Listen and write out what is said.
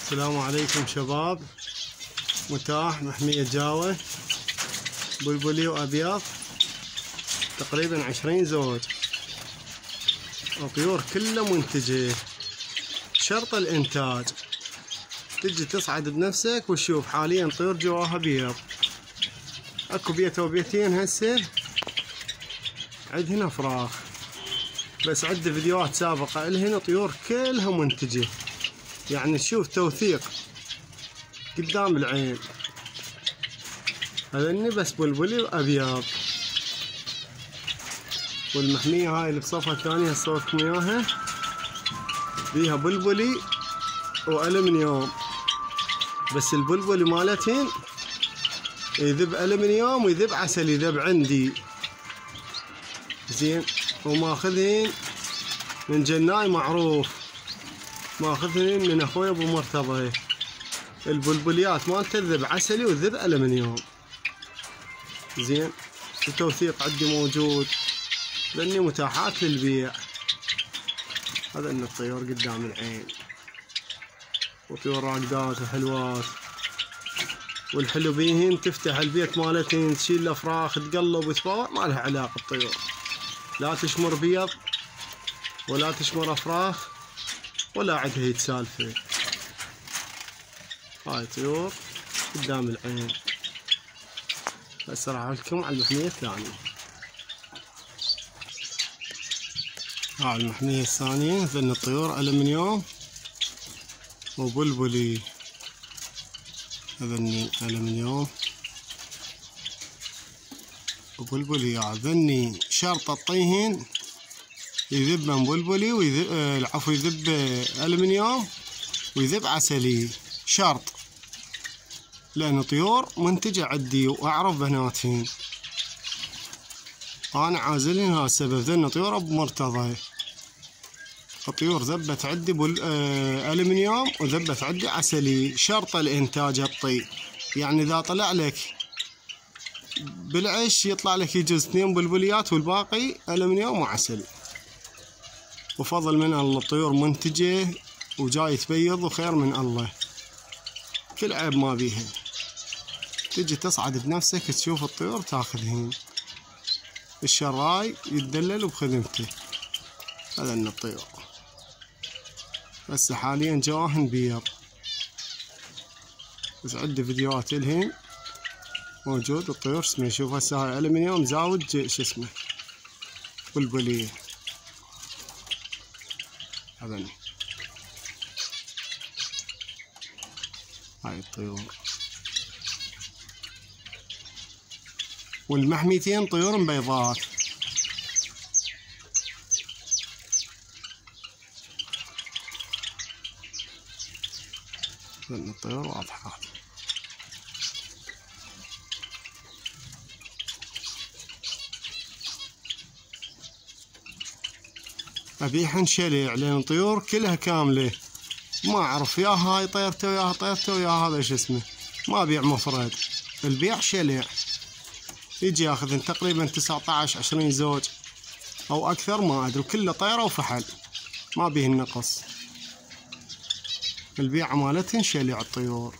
السلام عليكم شباب. متاح محمية جاوة بلبلي وأبيض تقريبا 20 زوج. الطيور كلها منتجة، شرط الإنتاج. تجي تصعد بنفسك وتشوف. حاليا طيور جواها بيض. اكو بيت او بيتين هسه عندهن افراخ، بس عندي فيديوهات سابقة الهن طيور كلها منتجة، يعني تشوف توثيق قدام العين. هذني بس بلبلي وابيض. والمحمية هاي اللي بصفها ثانية هسه صورتكم اياها بيها بلبلي والمنيوم، بس البلبلي مالتهن يذب الومنيوم ويذب عسل، يذب عندي زين. وماخذهن من جناي معروف، ماخذهن من اخوي ابو مرتضى. البلبليات مالته تذب عسلي وتذب الومنيوم زين. التوثيق عندي موجود لاني متاحات للبيع. هذا ان الطيور قدام العين، وطيور راقدات وحلوات. والحلو بيهن تفتح البيت مالتهن، تشيل الافراخ تقلب وتباوع، ما لها علاقه الطيور. لا تشمر بيض ولا تشمر افراخ ولا عندها هيك سالفه. هاي طيور قدام العين. هسه راح لكم على المحميه الثانيه. هاي المحميه الثانيه. ذن الطيور الومنيوم وبلبلي. هذني الومنيوم وبلبلي. هذني شرط الطيهن يذب من بلبلي ويذب العفو يذب الومنيوم ويذب عسلي، شرط. لأن طيور منتجة عندي وأعرف بناتهن، أنا عازلهن. هذا السبب. ذن طيور أبو مرتضى. الطيور ذبت عندي الومنيوم وذبت عندي عسلي، شرط الإنتاج الطي. يعني إذا طلع لك بالعش يطلع لك يجوز 2 بلبليات والباقي الومنيوم وعسل. وفضل من الله الطيور منتجة وجاي تبيض وخير من الله، كل عيب ما بيها. تجي تصعد بنفسك تشوف الطيور تاخذهن. الشراي يتدلل بخدمته. هذا ان الطيور بس حاليا جواهن بيض، بس عندي فيديوهات الهن موجود. الطيور اسمه شوف هسه هاي الومنيوم زاوج شو اسمه بلبلية. هذني هاي الطيور. والمحميتين طيور بيضات. لأن الطيور واضحة. أبيحن شليع لأن الطيور كلها كاملة. ما أعرف يا هاي طيرته ويا طيرته ويا هذا شو اسمه. ما أبيع مفرد، البيع شليع. يجي ياخذن تقريبا 19 20 زوج أو أكثر ما أدري، كله طيرة وفحل، ما بيه النقص. البيع مالتهن شليع الطيور.